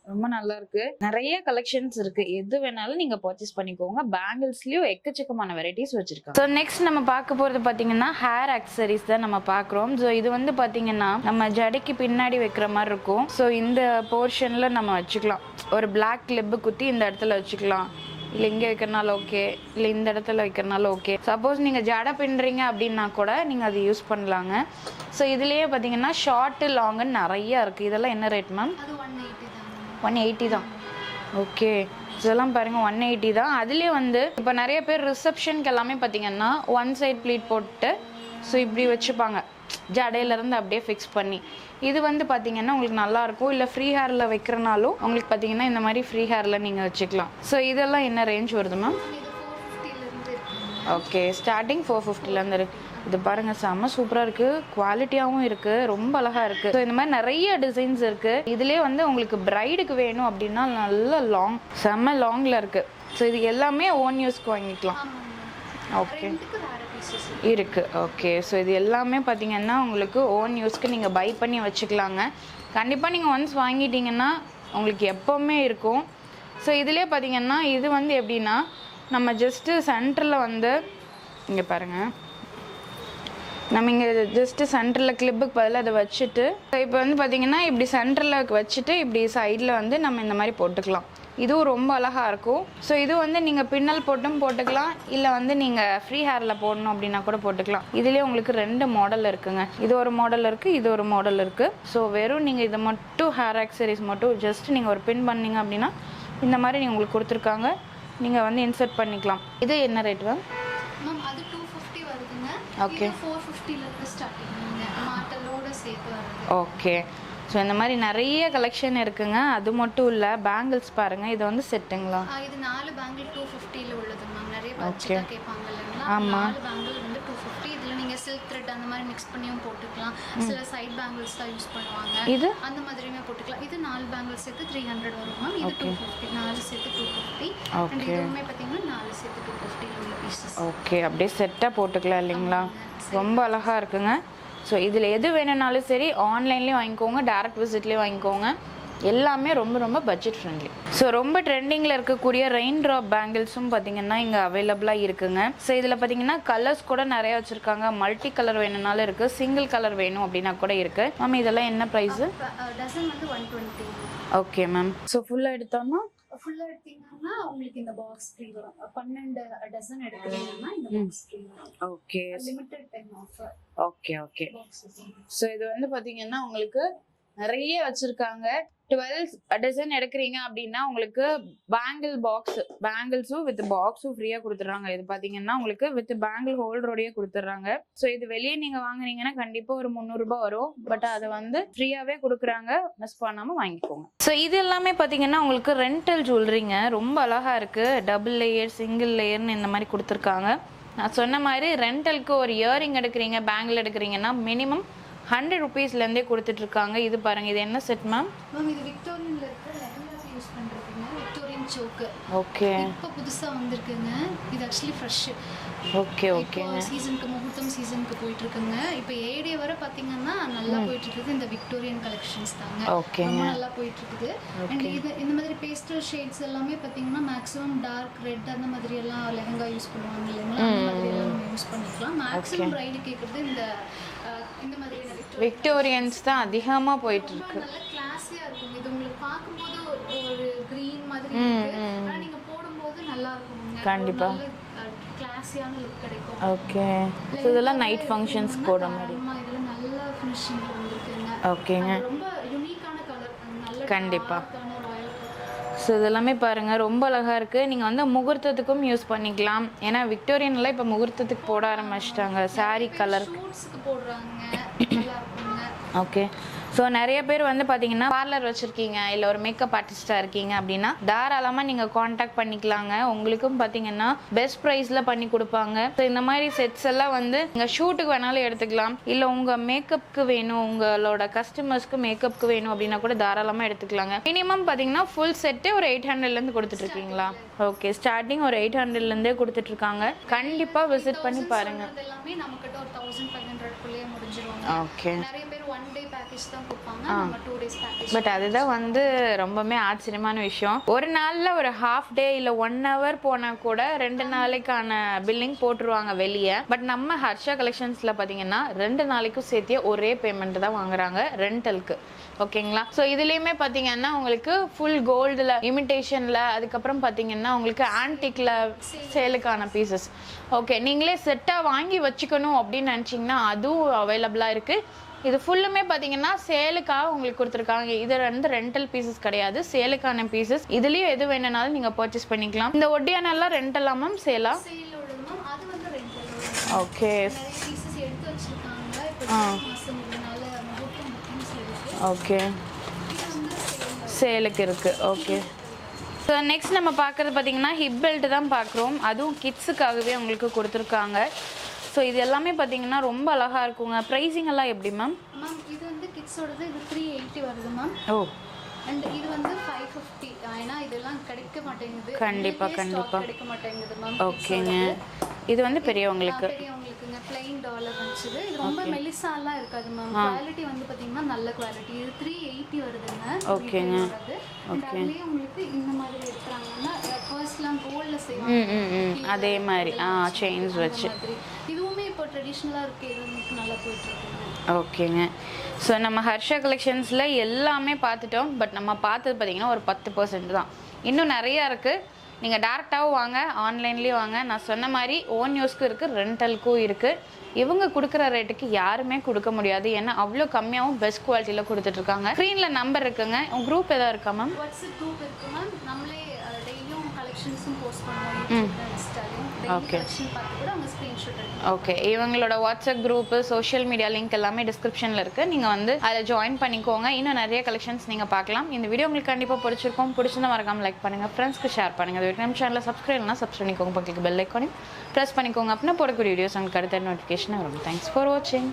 ரொம்ப நல்லா இருக்கு. நிறைய கலெக்ஷன்ஸ் இருக்கு. எது வேணாலும் நீங்க பர்ச்சேஸ் பண்ணிக்கோங்க. பேங்கிள்ஸ்லயும் எக்கச்சக்கமான வெரைட்டிஸ் வச்சிருக்காங்க. சோ நெக்ஸ்ட் நம்ம பார்க்க போறது பாத்தீங்கன்னா ஹேர் ஆக்சசரிஸ் தான் நம்ம பாக்குறோம். சோ இது வந்து பாத்தீங்கன்னா நம்ம ஜடைக்கு பின்னாடி வைக்கிற மாதிரி இருக்கும். சோ இந்த போர்ஷன்ல நம்ம வச்சுக்கலாம். ஒரு பிளாக் கிளிப் குத்தி இந்த இடத்துல வச்சுக்கலாம். இல்ல இங்க வைக்கிறனால ஓகே, இல்ல இந்த இடத்துல வைக்கிறனால ஓகே. சப்போஸ் நீங்க ஜடை பின்றீங்க அப்படின்னா கூட நீங்க அதை யூஸ் பண்ணலாங்க. சோ இதுலயே பாத்தீங்கன்னா ஷார்ட் லாங் நிறைய இருக்கு. இதெல்லாம் என்ன ரேட் மேம்? 180 தான். ஓகே, இதெல்லாம் பாருங்க 180 தான். அதுலேயே வந்து இப்போ நிறைய பேர் ரிசப்ஷனுக்கு எல்லாமே பார்த்தீங்கன்னா ஒன் சைட் ப்ளீட் போட்டு ஸோ இப்படி வச்சுப்பாங்க, ஜடையிலேருந்து அப்படியே ஃபிக்ஸ் பண்ணி. இது வந்து பார்த்தீங்கன்னா உங்களுக்கு நல்லாயிருக்கும். இல்லை ஃப்ரீ ஹேரில் வைக்கிறனாலும் உங்களுக்கு பார்த்தீங்கன்னா இந்த மாதிரி ஃப்ரீ ஹேரில் நீங்கள் வச்சுக்கலாம். ஸோ இதெல்லாம் என்ன ரேஞ்ச் வருது மேம்? ஓகே, ஸ்டார்டிங் 450லேருந்து இருக்குது. இது பாருங்க செம்ம சூப்பரா இருக்கு. குவாலிட்டியாவும் இருக்கு. ரொம்ப அழகா இருக்கு. ஸோ இந்த மாதிரி நிறைய டிசைன்ஸ் இருக்கு. இதுலயே வந்து உங்களுக்கு பிரைடுக்கு வேணும் அப்படின்னா நல்ல லாங், செம்ம லாங்ல இருக்கு. ஸோ இது எல்லாமே ஓன் யூஸ்க்கு வாங்கிக்கலாம். ஓகே இருக்கு. ஓகே, ஸோ இது எல்லாமே பார்த்தீங்கன்னா உங்களுக்கு ஓன் யூஸ்க்கு நீங்கள் பை பண்ணி வச்சுக்கலாங்க. கண்டிப்பாக நீங்கள் ஒன்ஸ் வாங்கிட்டீங்கன்னா உங்களுக்கு எப்போவுமே இருக்கும். ஸோ இதுலேயே பார்த்தீங்கன்னா இது வந்து எப்படின்னா நம்ம ஜஸ்ட்டு சென்டரில் வந்து இங்கே பாருங்கள், நம்ம இங்கே ஜஸ்ட்டு சென்டரில் கிளிப்புக்கு பதில் அதை வச்சுட்டு இப்போ வந்து பார்த்தீங்கன்னா இப்படி சென்டரில் வச்சுட்டு இப்படி சைடில் வந்து நம்ம இந்த மாதிரி போட்டுக்கலாம். இதுவும் ரொம்ப அழகாக இருக்கும். ஸோ இது வந்து நீங்கள் பின்னல் போட்டும் போட்டுக்கலாம், இல்லை வந்து நீங்கள் ஃப்ரீ ஹேரில் போடணும் அப்படின்னா கூட போட்டுக்கலாம். இதுலேயே உங்களுக்கு 2 மாடல் இருக்குங்க. இது ஒரு மாடல் இருக்குது, இது ஒரு மாடல் இருக்குது. ஸோ வெறும் நீங்கள் இதை மட்டும் ஹேர் ஆக்சரிஸ் மட்டும் ஜஸ்ட் நீங்கள் ஒரு பின் பண்ணீங்க அப்படின்னா இந்த மாதிரி நீங்கள் உங்களுக்கு கொடுத்துருக்காங்க. நீங்கள் வந்து இன்சர்ட் பண்ணிக்கலாம். இது என்ன ரேட் மேம்? மேம் அது 250 வருதுங்க. ஓகே. 450ல இருந்து ஸ்டார்டிங் மாட்டலோட சேர்த்து வருது. ஓகே. ஸோ இந்த மாதிரி நிறைய கலெக்ஷன் இருக்குங்க. அது மட்டும் இல்லை, பேங்கிள்ஸ் பாருங்கள். இது வந்து செட்டுங்களா? இது 4 பேங்கிள் 250ல உள்ளது மேம். நிறைய பட்ஜெட்டாக கேட்பாங்க இல்லைங்களா? ஆமாம். 4 பேங்கிள் வந்து 250. இதில் நீங்கள் சில்க் த்ரெட் அந்த மாதிரி மிக்ஸ் பண்ணியும் போட்டுக்கலாம். சில சைட் பேங்கிள்ஸ் தான் யூஸ் பண்ணுவாங்க, இது அந்த மாதிரியுமே போட்டுக்கலாம். இது 4 பேங்கிள் சேர்த்து 300 வரும் மேம். இது 250. 4 சேர்த்து 250. அண்ட் இதுவுமே பார்த்தீங்கன்னா 4 சேர்த்து 250 உள்ள பீசஸ். ஓகே, அப்படியே செட்டாக போட்டுக்கலாம் இல்லைங்களா? ரொம்ப அழகாக இருக்குங்க. ஸோ இதில் எது வேணும்னாலும் சரி, ஆன்லைன்லேயும் வாங்கிக்கோங்க, டேரக்ட் விசிட்லேயும் வாங்கிக்கோங்க. எல்லாமே ரொம்ப ரொம்ப பட்ஜெட் ஃப்ரெண்ட்லி. ஸோ ரொம்ப ட்ரெண்டிங்கில் இருக்கக்கூடிய ரெயின் ட்ராப் பேங்கிள்ஸும் பார்த்தீங்கன்னா இங்கே அவைலபிளாக இருக்குங்க. ஸோ இதில் பார்த்தீங்கன்னா கலர்ஸ் கூட நிறைய வச்சுருக்காங்க. மல்டி கலர் வேணும்னாலும் இருக்குது, சிங்கிள் கலர் வேணும் அப்படின்னா கூட இருக்குது. மேம் இதெல்லாம் என்ன ப்ரைஸு? டசன் வந்து 120. Okay ma'am. ஸோ ஃபுல்லாக எடுத்தோம்னா ஃபுல்லாக எடுத்தீங்கன்னா உங்களுக்கு இந்த பாக்ஸ் ஃப்ரீ வரும். 12 டசன் எடுக்கிறீங்கன்னா இந்த பாக்ஸ் ஃப்ரீ வரும். Okay. Limited time offer. Okay okay. So இது வந்து பார்த்தீங்கன்னா உங்களுக்கு நிறைய வச்சுருக்காங்க. 12 டசன் எடுக்கிறீங்க அப்படின்னா உங்களுக்கு பேங்கிள் பாக்ஸ், பேங்கிள்ஸும் வித் பாக்ஸும் ஃப்ரீயாக கொடுத்துட்றாங்க. இது பார்த்தீங்கன்னா உங்களுக்கு வித் பேங்கிள் ஹோல்டரோடையே கொடுத்துட்றாங்க. ஸோ இது வெளியே நீங்கள் வாங்குனீங்கன்னா கண்டிப்பாக ஒரு 300 ரூபாய் வரும். பட் அதை வந்து ஃப்ரீயாகவே கொடுக்குறாங்க, மிஸ் பண்ணாமல் வாங்கிக்கோங்க. ஸோ இது எல்லாமே பார்த்தீங்கன்னா உங்களுக்கு ரெண்டல் ஜுவல்லரிங்க. ரொம்ப அழகாக இருக்குது. டபுள் லேயர், சிங்கிள் லேயர்னு இந்த மாதிரி கொடுத்துருக்காங்க. நான் சொன்ன மாதிரி ரெண்டலுக்கு ஒரு இயரிங் எடுக்கிறீங்க, பேங்கிள் எடுக்கிறீங்கன்னா மினிமம் 100 ருபீஸ்லேருந்தே கொடுத்துட்ருக்காங்க. இது பாருங்கள், இது என்ன செட் மேம்? மேம் இது விக்டோரியன்ல இருக்க லெஹங்காஸ் யூஸ் பண்ணுறதுங்க. விக்டோரியன் சோக்கு. ஓகே. இப்போ புதுசாக வந்திருக்குங்க. இது ஆக்சுவலி ஃப்ரெஷ். ஓகே ஓகேங்க. சீசனுக்கு முகூர்த்தம் சீசனுக்கு போயிட்டு இருக்குங்க. இப்போ ஏடிஏ வரை பார்த்தீங்கன்னா நல்லா போயிட்டு இருக்குது. இந்த விக்டோரியன் கலெக்ஷன்ஸ் தாங்க. ஓகேங்க. நல்லா போயிட்டு இருக்குது. அண்ட் இது இந்த மாதிரி பேஸ்டல் ஷேட்ஸ் எல்லாமே பார்த்தீங்கன்னா மேக்ஸிமம் டார்க் ரெட் அந்த மாதிரி எல்லாம் லெஹங்கா யூஸ் பண்ணுவாங்க இல்லைங்களா? அந்த மாதிரி எல்லாம் நம்ம யூஸ் பண்ணிக்கலாம். மேக்ஸிமம் பிரைடு கேட்குறது இந்த மாதிரியான விக்டோரியன்ஸ் தான் அதிகமாக போயிட்டு இருக்கு. நல்ல கிளாஸியா இருக்கும். இது உங்களுக்கு பார்க்கும்போது ஒரு கிரீன் மாதிரி இருக்கு, ஆனா நீங்க போடும்போது நல்லா இருக்கும். கண்டிப்பா கிளாஸியான லுக் கிடைக்கும். ஓகே. ஸோ இதெல்லாம் நைட் ஃபங்க்ஷன்ஸ் போட மாதிரி. இதுல நல்ல ஃபினிஷிங் வந்திருக்குங்க. ஓகேங்க. ரொம்ப யூனிக்கான கலர். நல்ல கண்டிப்பா. ஸோ இதெல்லாமே பாருங்கள், ரொம்ப அழகாக இருக்குது. நீங்கள் வந்து முகூர்த்தத்துக்கும் யூஸ் பண்ணிக்கலாம். ஏன்னா விக்டோரியன்லாம் இப்போ முகூர்த்தத்துக்கு போட ஆரம்பிச்சிட்டாங்க. சாரீ கலர் போடுறாங்க. ஓகே. ஸோ நிறைய பேர் வந்து பார்த்தீங்கன்னா பார்லர் வச்சுருக்கீங்க, இல்லை ஒரு மேக்கப் ஆர்டிஸ்டாக இருக்கீங்க அப்படின்னா தாராளமாக நீங்கள் காண்டாக்ட் பண்ணிக்கலாங்க. உங்களுக்கும் பார்த்தீங்கன்னா பெஸ்ட் ப்ரைஸில் பண்ணி கொடுப்பாங்க. ஸோ இந்த மாதிரி செட்ஸ் எல்லாம் வந்து நீங்கள் ஷூட்டுக்கு வேணாலும் எடுத்துக்கலாம், இல்லை உங்கள் மேக்கப்புக்கு வேணும், உங்களோட கஸ்டமர்ஸ்க்கு மேக்கப்புக்கு வேணும் அப்படின்னா கூட தாராளமாக எடுத்துக்கலாங்க. மினிமம் பார்த்தீங்கன்னா ஃபுல் செட்டு ஒரு 800லேருந்து கொடுத்துட்ருக்கீங்களா? ஓகே. ஸ்டார்டிங் ஒரு 800லேருந்தே கொடுத்துட்ருக்காங்க. கண்டிப்பாக விசிட் பண்ணி பாருங்கள். ஓகே. பட் அதுதான் வந்து ரொம்பவே ஆச்சரியமான விஷயம். ஒரு நாளில் ஒரு ஹாஃப் டே இல்லை 1 hour போனால் கூட 2 நாளைக்கான பில்லிங் போட்டுருவாங்க வெளியே. பட் நம்ம ஹர்ஷா கலெக்ஷன்ஸில் பார்த்தீங்கன்னா 2 நாளைக்கும் சேர்த்தியே ஒரே பேமெண்ட் தான் வாங்குறாங்க ரெண்டலுக்கு. ஓகேங்களா? ஸோ இதுலேயுமே பார்த்தீங்கன்னா உங்களுக்கு ஃபுல் கோல்டில், இமிட்டேஷனில், அதுக்கப்புறம் பார்த்தீங்கன்னா உங்களுக்கு ஆன்டிக்கில் சேலுக்கான பீசஸ். ஓகே. நீங்களே செட்டாக வாங்கி வச்சுக்கணும் அப்படின்னு நினச்சிங்கன்னா அதுவும் அவைலபிளாக இருக்குது. இது ஃபுல்லுமே பார்த்தீங்கன்னா சேலுக்காக உங்களுக்கு கொடுத்துருக்காங்க. இது வந்து ரெண்டல் பீசஸ் கிடையாது, சேலுக்கான பீசஸ். இதுலேயும் எது வேணுனாலும் நீங்கள் பர்ச்சேஸ் பண்ணிக்கலாம். இந்த ஒட்டியானெல்லாம் ரெண்டலா மேம், சேலா? ஓகே. ஓகே. சேலுக்கு இருக்குது. ஓகே. ஸோ நெக்ஸ்ட் நம்ம பார்க்குறது பார்த்தீங்கன்னா ஹிப் பெல்ட் தான் பார்க்குறோம். அதுவும் கிட்ஸுக்காகவே உங்களுக்கு கொடுத்துருக்காங்க. ஸோ இது எல்லாமே பார்த்தீங்கன்னா ரொம்ப அழகாக இருக்குங்க. ப்ரைஸிங் எல்லாம் எப்படி மேம்? மேம் இது வந்து கிட்ஸோடது இது 380 வருது மேம். ஓ. அண்ட் இது வந்து 550. ஏன்னா இதெல்லாம் கிடைக்க மாட்டேங்குது. கண்டிப்பாக கிடைக்க மாட்டேங்குது மேம். ஓகேங்க. இது வந்து பெரியவங்களுக்குங்க. பிளைன் டாலர் வந்துச்சு. இது ரொம்ப மெலிசாலாம் இருக்காது மேம். குவாலிட்டி வந்து பார்த்தீங்கன்னா நல்ல குவாலிட்டி. இது 380 வருதுங்க. ஓகேங்க. அதுலேயே உங்களுக்கு இந்த மாதிரி எடுக்கிறாங்கன்னா ஃபர்ஸ்ட்லாம் கோல்டில் செய்வாங்க அதே மாதிரி செயின்ஸ் வச்சு. இதுவுமே இப்போ ட்ரெடிஷ்னலாக இருக்குது. இது உங்களுக்கு நல்லா போயிட்டுருக்குங்க. ஓகேங்க. ஸோ நம்ம ஹர்ஷா கலெக்ஷன்ஸில் எல்லாமே பார்த்துட்டோம். பட் நம்ம பார்த்தது பார்த்தீங்கன்னா ஒரு 10% தான். இன்னும் நிறையா இருக்குது. நீங்கள் டேரெக்டாகவும் வாங்க, ஆன்லைன்லேயும் வாங்க. நான் சொன்ன மாதிரி ஓன் யூஸ்க்கும் இருக்குது, ரெண்டலுக்கும் இருக்குது. இவங்க கொடுக்குற ரேட்டுக்கு யாருமே கொடுக்க முடியாது. ஏன்னா அவ்வளோ கம்மியாகவும் பெஸ்ட் குவாலிட்டியில் கொடுத்துட்ருக்காங்க. ஸ்க்ரீனில் நம்பர் இருக்குங்க. உங்கள் குரூப் எதாவது இருக்கா மேம்? வாட்ஸ்அப் குரூப் இருக்குது மேம். நம்மளே டெய்லியும் கலெக்ஷன்ஸும் போஸ்ட் பண்ணுவோம். ஓகே பார்த்து கூட அவங்க ஸ்க்ரீன்ஷாட் எடுத்து. ஓகே, இவங்களோட WhatsApp group, social media link எல்லாமே டிஸ்கிரிப்ஷனில் இருக்குது. நீங்கள் வந்து அதில் ஜாயின் பண்ணிக்கோங்க. இன்னும் நிறைய கலெக்ஷன்ஸ் நீங்கள் பார்க்கலாம். இந்த வீடியோ உங்களுக்கு கண்டிப்பாக பிடிச்சிருக்கும். பிடிச்சிருந்தா மறக்காமல் லைக் பண்ணுங்கள், ஃப்ரெண்ட்ஸ்க்கு ஷேர் பண்ணுங்கள். அது நம்ம சேனலில் சப்ஸ்கிரைப்னா சப்ஸ்கிரைப் பண்ணிக்கோங்க, பக்கத்துக்கு பெல் ஐக்கானையும் ப்ரெஸ் பண்ணிக்கோங்க. அப்படின்னா போடக்கூடிய வீடியோஸ் உங்களுக்கு அடுத்த நோட்டிஃபிகேஷன் வரும். தேங்க்ஸ் ஃபார் வாட்சிங்.